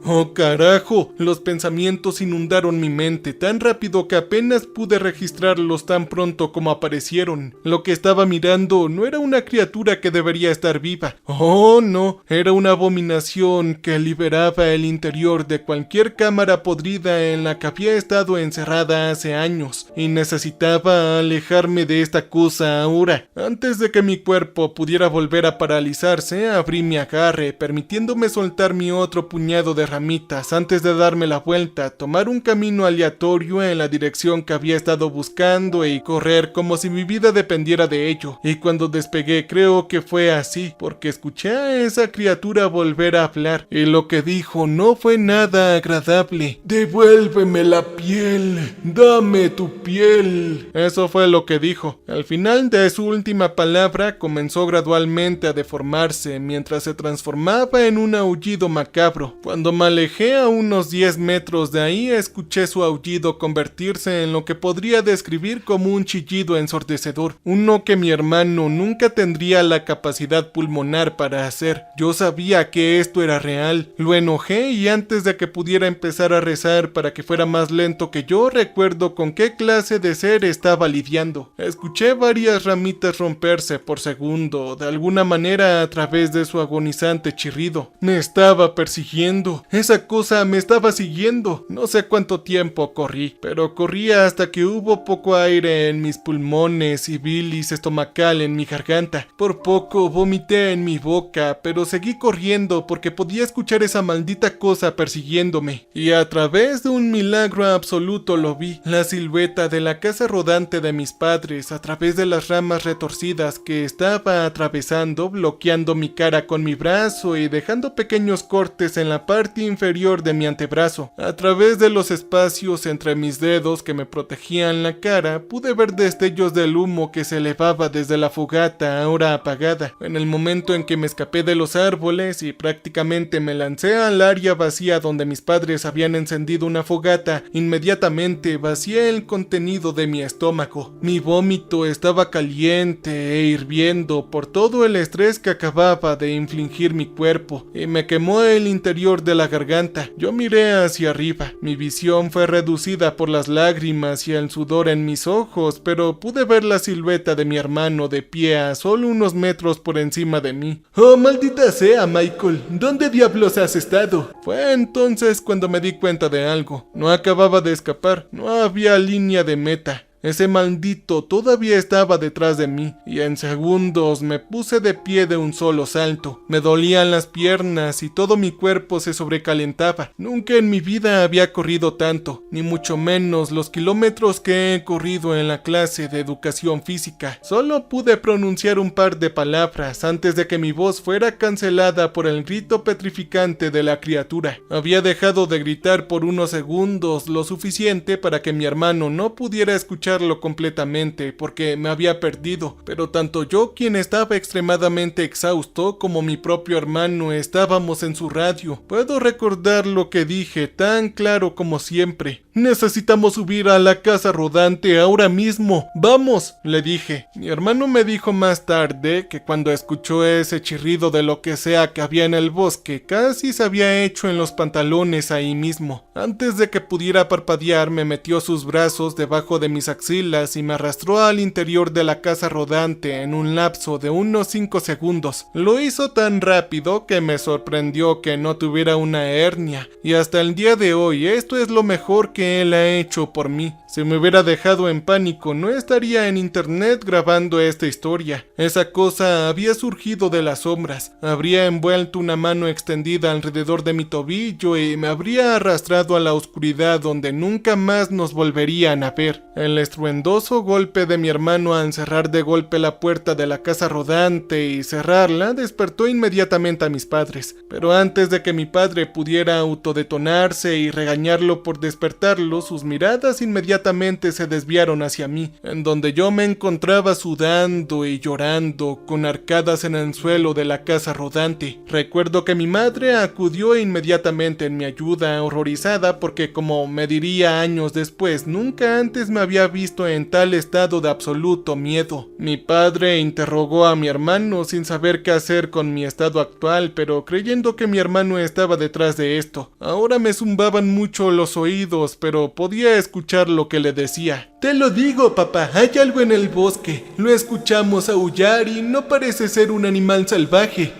Oh carajo, los pensamientos inundaron mi mente tan rápido que apenas pude registrarlos tan pronto como aparecieron. Lo que estaba mirando no era una criatura que debería estar viva. Oh no, era una abominación que liberaba el interior de cualquier cámara podrida en la que había estado encerrada hace años, y necesitaba alejarme de esta cosa ahora. Antes de que mi cuerpo pudiera volver a paralizarse, abrí mi agarre, permitiéndome soltar mi otro puñado de ramitas antes de darme la vuelta, tomar un camino aleatorio en la dirección que había estado buscando y correr como si mi vida dependiera de ello. Y cuando despegué creo que fue así, porque escuché a esa criatura volver a hablar, y lo que dijo no fue nada agradable. «Devuélveme la piel, dame tu piel». Eso fue lo que dijo. Al final de su última palabra comenzó gradualmente a deformarse mientras se transformaba en un aullido macabro. Cuando me alejé a unos 10 metros de ahí, escuché su aullido convertirse en lo que podría describir como un chillido ensordecedor, uno que mi hermano nunca tendría la capacidad pulmonar para hacer. Yo sabía que esto era real. Lo enojé y antes de que pudiera empezar a rezar para que fuera más lento que yo, recuerdo con qué clase de ser estaba lidiando. Escuché varias ramitas romperse por segundo, de alguna manera a través de su agonizante chirrido. Me estaba persiguiendo. Esa cosa me estaba siguiendo. No sé cuánto tiempo corrí, pero corría hasta que hubo poco aire en mis pulmones y bilis estomacal en mi garganta. Por poco vomité en mi boca, pero seguí corriendo porque podía escuchar escuchar esa maldita cosa persiguiéndome. Y a través de un milagro absoluto lo vi, la silueta de la casa rodante de mis padres a través de las ramas retorcidas que estaba atravesando, bloqueando mi cara con mi brazo y dejando pequeños cortes en la parte inferior de mi antebrazo. A través de los espacios entre mis dedos que me protegían la cara, pude ver destellos del humo que se elevaba desde la fogata ahora apagada. En el momento en que me escapé de los árboles y prácticamente me lancé al área vacía donde mis padres habían encendido una fogata, inmediatamente vacié el contenido de mi estómago. Mi vómito estaba caliente e hirviendo por todo el estrés que acababa de infligir mi cuerpo y me quemó el interior de la garganta. Yo miré hacia arriba. Mi visión fue reducida por las lágrimas y el sudor en mis ojos, pero pude ver la silueta de mi hermano de pie a solo unos metros por encima de mí. ¡Oh, maldita sea, Michael! ¿Dónde diablos has estado? Fue entonces cuando me di cuenta de algo. No acababa de escapar. No había línea de meta. Ese maldito todavía estaba detrás de mí, y en segundos me puse de pie de un solo salto. Me dolían las piernas y todo mi cuerpo se sobrecalentaba. Nunca en mi vida había corrido tanto, ni mucho menos los kilómetros que he corrido en la clase de educación física. Solo pude pronunciar un par de palabras antes de que mi voz fuera cancelada por el grito petrificante de la criatura. Había dejado de gritar por unos segundos, lo suficiente para que mi hermano no pudiera escuchar completamente porque me había perdido, pero tanto yo, quien estaba extremadamente exhausto, como mi propio hermano estábamos en su radio. Puedo recordar lo que dije tan claro como siempre. «Necesitamos subir a la casa rodante ahora mismo. ¡Vamos!», le dije. Mi hermano me dijo más tarde que cuando escuchó ese chirrido de lo que sea que había en el bosque, casi se había hecho en los pantalones ahí mismo. Antes de que pudiera parpadear, me metió sus brazos debajo de mis axilas y me arrastró al interior de la casa rodante en un lapso de unos 5 segundos. Lo hizo tan rápido que me sorprendió que no tuviera una hernia, y hasta el día de hoy esto es lo mejor que él ha hecho por mí. Si me hubiera dejado en pánico, no estaría en internet grabando esta historia. Esa cosa había surgido de las sombras, habría envuelto una mano extendida alrededor de mi tobillo y me habría arrastrado a la oscuridad donde nunca más nos volverían a ver. El estruendoso golpe de mi hermano al cerrar de golpe la puerta de la casa rodante y cerrarla despertó inmediatamente a mis padres, pero antes de que mi padre pudiera autodetonarse y regañarlo por despertarlo, sus miradas inmediatamente se desviaron hacia mí, en donde yo me encontraba sudando y llorando, con arcadas en el suelo de la casa rodante. Recuerdo que mi madre acudió inmediatamente en mi ayuda, horrorizada porque, como me diría años después, nunca antes me había visto en tal estado de absoluto miedo. Mi padre interrogó a mi hermano sin saber qué hacer con mi estado actual, pero creyendo que mi hermano estaba detrás de esto. Ahora me zumbaban mucho los oídos, pero podía escuchar lo que le decía. «Te lo digo, papá, hay algo en el bosque. Lo escuchamos aullar y no parece ser un animal salvaje.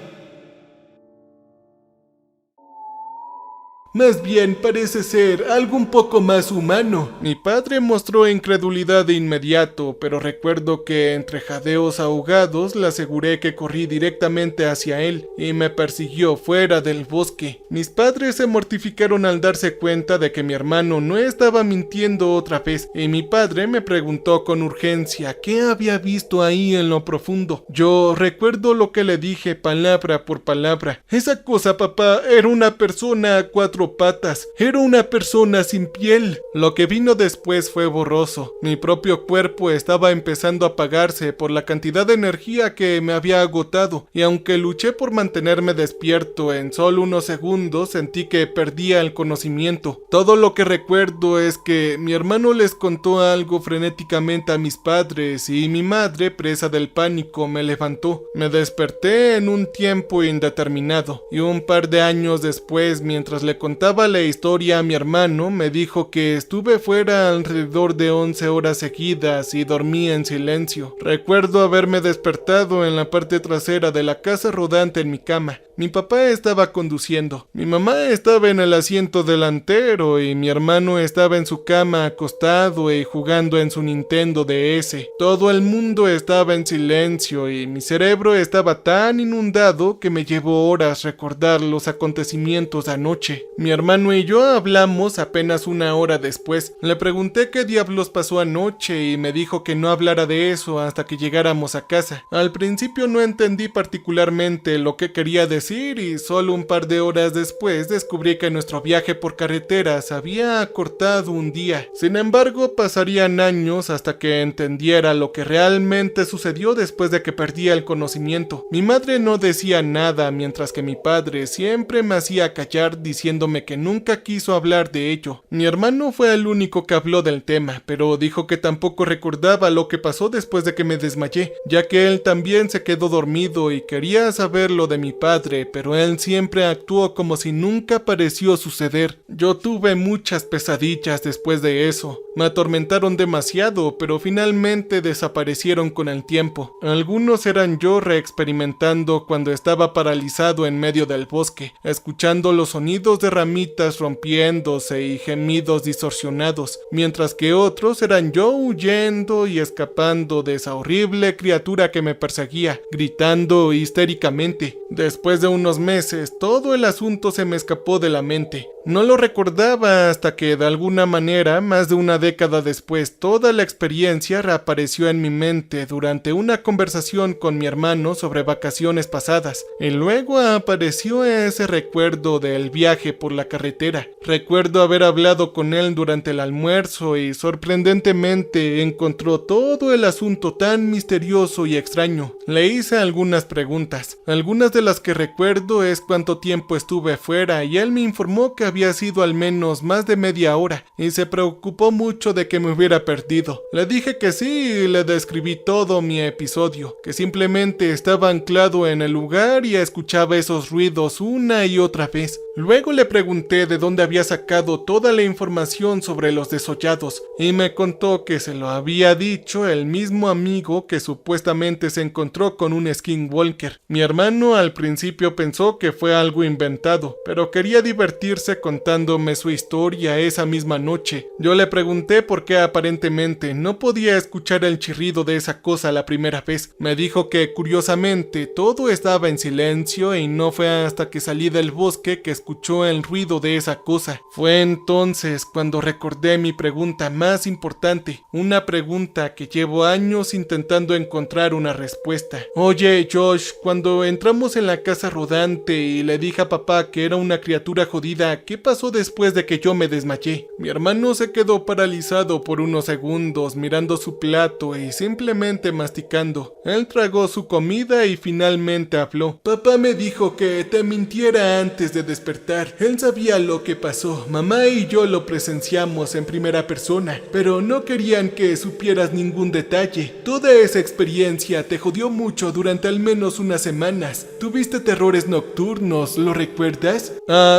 Más bien parece ser algo un poco más humano». Mi padre mostró incredulidad de inmediato, pero recuerdo que entre jadeos ahogados le aseguré que corrí directamente hacia él y me persiguió fuera del bosque. Mis padres se mortificaron al darse cuenta de que mi hermano no estaba mintiendo otra vez, y mi padre me preguntó con urgencia qué había visto ahí en lo profundo. Yo recuerdo lo que le dije palabra por palabra. «Esa cosa, papá, era una persona a 4 patas. Era una persona sin piel». Lo que vino después fue borroso. Mi propio cuerpo estaba empezando a apagarse por la cantidad de energía que me había agotado, y aunque luché por mantenerme despierto, en solo unos segundos sentí que perdía el conocimiento. Todo lo que recuerdo es que mi hermano les contó algo frenéticamente a mis padres y mi madre, presa del pánico, me levantó. Me desperté en un tiempo indeterminado, y un par de años después, mientras le contaba la historia a mi hermano, me dijo que estuve fuera alrededor de 11 horas seguidas y dormí en silencio. Recuerdo haberme despertado en la parte trasera de la casa rodante en mi cama. Mi papá estaba conduciendo, mi mamá estaba en el asiento delantero y mi hermano estaba en su cama acostado y jugando en su Nintendo DS. Todo el mundo estaba en silencio y mi cerebro estaba tan inundado que me llevó horas recordar los acontecimientos de anoche. Mi hermano y yo hablamos apenas una hora después. Le pregunté qué diablos pasó anoche y me dijo que no hablara de eso hasta que llegáramos a casa. Al principio no entendí particularmente lo que quería decir y solo un par de horas después descubrí que nuestro viaje por carretera se había acortado un día. Sin embargo, pasarían años hasta que entendiera lo que realmente sucedió después de que perdí el conocimiento. Mi madre no decía nada, mientras que mi padre siempre me hacía callar diciéndome que nunca quiso hablar de ello. Mi hermano fue el único que habló del tema, pero dijo que tampoco recordaba lo que pasó después de que me desmayé, ya que él también se quedó dormido y quería saber lo de mi padre, pero él siempre actuó como si nunca pareció suceder. Yo tuve muchas pesadillas después de eso. Me atormentaron demasiado, pero finalmente desaparecieron con el tiempo. Algunos eran yo reexperimentando cuando estaba paralizado en medio del bosque, escuchando los sonidos de ramitas rompiéndose y gemidos distorsionados, mientras que otros eran yo huyendo y escapando de esa horrible criatura que me perseguía, gritando histéricamente. Después de unos meses, todo el asunto se me escapó de la mente. No lo recordaba hasta que, de alguna manera, más de una década después, toda la experiencia reapareció en mi mente durante una conversación con mi hermano sobre vacaciones pasadas. Y luego apareció ese recuerdo del viaje por la carretera. Recuerdo haber hablado con él durante el almuerzo y, sorprendentemente, encontró todo el asunto tan misterioso y extraño. Le hice algunas preguntas. Algunas de las que recuerdo es cuánto tiempo estuve fuera y él me informó que había sido al menos más de media hora y se preocupó mucho de que me hubiera perdido. Le dije que sí y le describí todo mi episodio, que simplemente estaba anclado en el lugar y escuchaba esos ruidos una y otra vez. Luego le pregunté de dónde había sacado toda la información sobre los desollados y me contó que se lo había dicho el mismo amigo que supuestamente se encontró con un skinwalker. Mi hermano al principio pensó que fue algo inventado, pero quería divertirse contándome su historia esa misma noche. Yo le pregunté por qué aparentemente no podía escuchar el chirrido de esa cosa la primera vez. Me dijo que curiosamente todo estaba en silencio y no fue hasta que salí del bosque que escuchó el ruido de esa cosa. Fue entonces cuando recordé mi pregunta más importante, una pregunta que llevo años intentando encontrar una respuesta. Oye, Josh, cuando entramos en la casa rodante y le dije a papá que era una criatura jodida, ¿qué pasó después de que yo me desmayé? Mi hermano se quedó paralizado por unos segundos mirando su plato y simplemente masticando. Él tragó su comida y finalmente habló. Papá me dijo que te mintiera antes de despertar. Él sabía lo que pasó. Mamá y yo lo presenciamos en primera persona, pero no querían que supieras ningún detalle. Toda esa experiencia te jodió mucho durante al menos unas semanas. Tuviste terrores nocturnos, ¿lo recuerdas?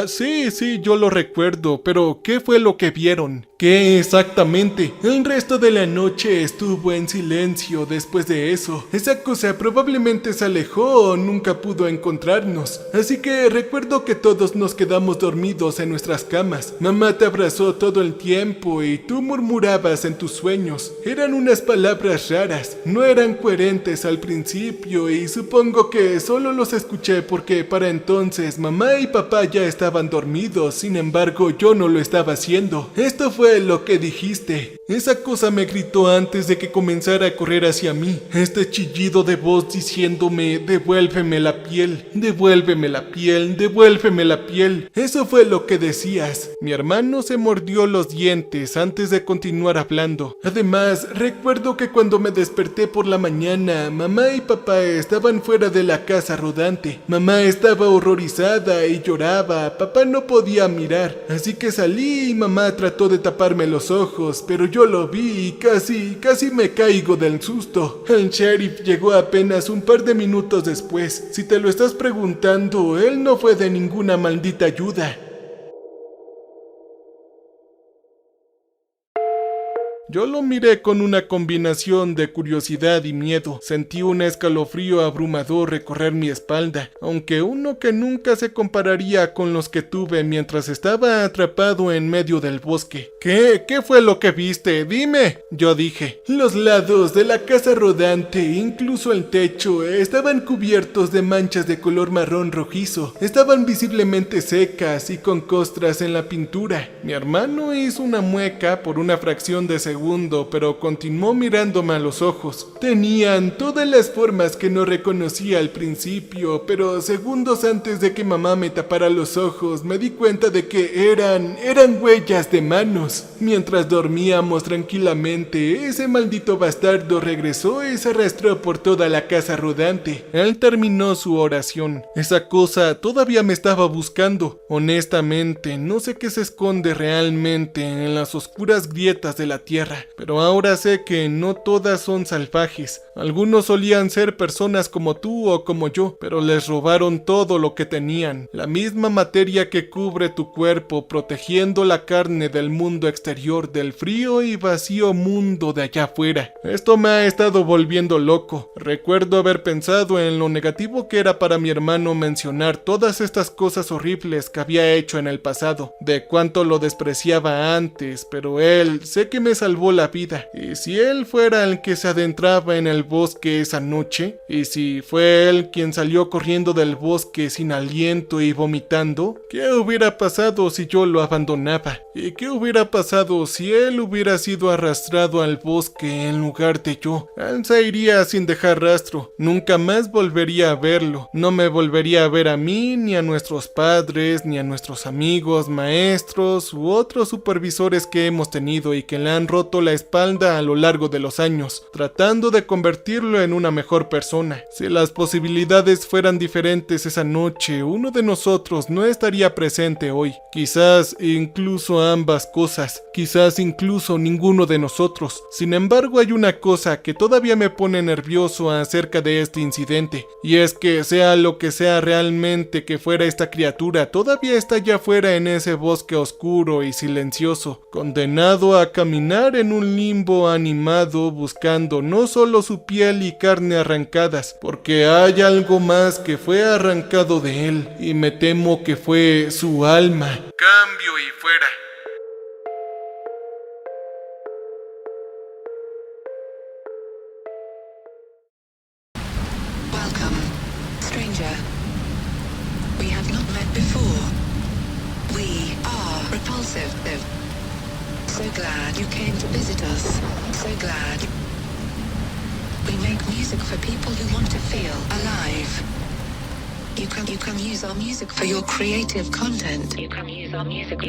Sí, yo lo recuerdo, pero ¿qué fue lo que vieron? ¿Qué exactamente? El resto de la noche estuvo en silencio después de eso. Esa cosa probablemente se alejó o nunca pudo encontrarnos. Así que recuerdo que todos nos quedamos dormidos en nuestras camas. Mamá te abrazó todo el tiempo y tú murmurabas en tus sueños. Eran unas palabras raras, no eran coherentes al principio y supongo que solo los escuché porque para entonces mamá y papá ya estaban dormidos. Sin embargo, yo no lo estaba haciendo. Esto fue lo que dijiste. Esa cosa me gritó antes de que comenzara a correr hacia mí. Este chillido de voz diciéndome: devuélveme la piel, devuélveme la piel, devuélveme la piel. Eso fue lo que decías. Mi hermano se mordió los dientes antes de continuar hablando. Además, recuerdo que cuando me desperté por la mañana, mamá y papá estaban fuera de la casa rodante. Mamá estaba horrorizada y lloraba. Papá no podía mirar, así que salí y mamá trató de taparme los ojos, pero yo lo vi y casi me caigo del susto. El sheriff llegó apenas un par de minutos después. Si te lo estás preguntando, él no fue de ninguna maldita ayuda. Yo lo miré con una combinación de curiosidad y miedo. Sentí un escalofrío abrumador recorrer mi espalda, aunque uno que nunca se compararía con los que tuve mientras estaba atrapado en medio del bosque. ¿Qué fue lo que viste? ¡Dime!, yo dije. Los lados de la casa rodante, incluso el techo, estaban cubiertos de manchas de color marrón rojizo. Estaban visiblemente secas y con costras en la pintura. Mi hermano hizo una mueca por una fracción de segundo, pero continuó mirándome a los ojos. Tenían todas las formas que no reconocí al principio, pero segundos antes de que mamá me tapara los ojos, me di cuenta de que eran huellas de manos. Mientras dormíamos tranquilamente, ese maldito bastardo regresó y se arrastró por toda la casa rodante. Él terminó su oración. Esa cosa todavía me estaba buscando. Honestamente, no sé qué se esconde realmente en las oscuras grietas de la tierra, pero ahora sé que no todas son salvajes. Algunos solían ser personas como tú o como yo, pero les robaron todo lo que tenían. La misma materia que cubre tu cuerpo, protegiendo la carne del mundo exterior, del frío y vacío mundo de allá afuera. Esto me ha estado volviendo loco. Recuerdo haber pensado en lo negativo que era para mi hermano mencionar todas estas cosas horribles que había hecho en el pasado, de cuánto lo despreciaba antes, pero él sé que me salvó la vida. Y si él fuera el que se adentraba en el bosque esa noche, y si fue él quien salió corriendo del bosque sin aliento y vomitando, ¿qué hubiera pasado si yo lo abandonaba? ¿Y qué hubiera pasado si él hubiera sido arrastrado al bosque en lugar de yo? Él se iría sin dejar rastro. Nunca más volvería a verlo. No me volvería a ver a mí, ni a nuestros padres, ni a nuestros amigos, maestros u otros supervisores que hemos tenido y que le han roto la espalda a lo largo de los años, tratando de convertirlo en una mejor persona. Si las posibilidades fueran diferentes esa noche, uno de nosotros no estaría presente hoy. Quizás incluso ambas cosas. Quizás incluso ninguno de nosotros. Sin embargo, hay una cosa que todavía me pone nervioso acerca de este incidente, y es que sea lo que sea realmente que fuera esta criatura, todavía está allá afuera en ese bosque oscuro y silencioso, condenado a caminar en un limbo animado buscando no solo su piel y carne arrancadas, porque hay algo más que fue arrancado de él, y me temo que fue su alma. Cambio y fuera. Welcome, stranger. We have not met before. We are Repulsive. So glad you came to visit us. So glad. We make music for people who want to feel alive. You can use our music for your creative content. You can use our music.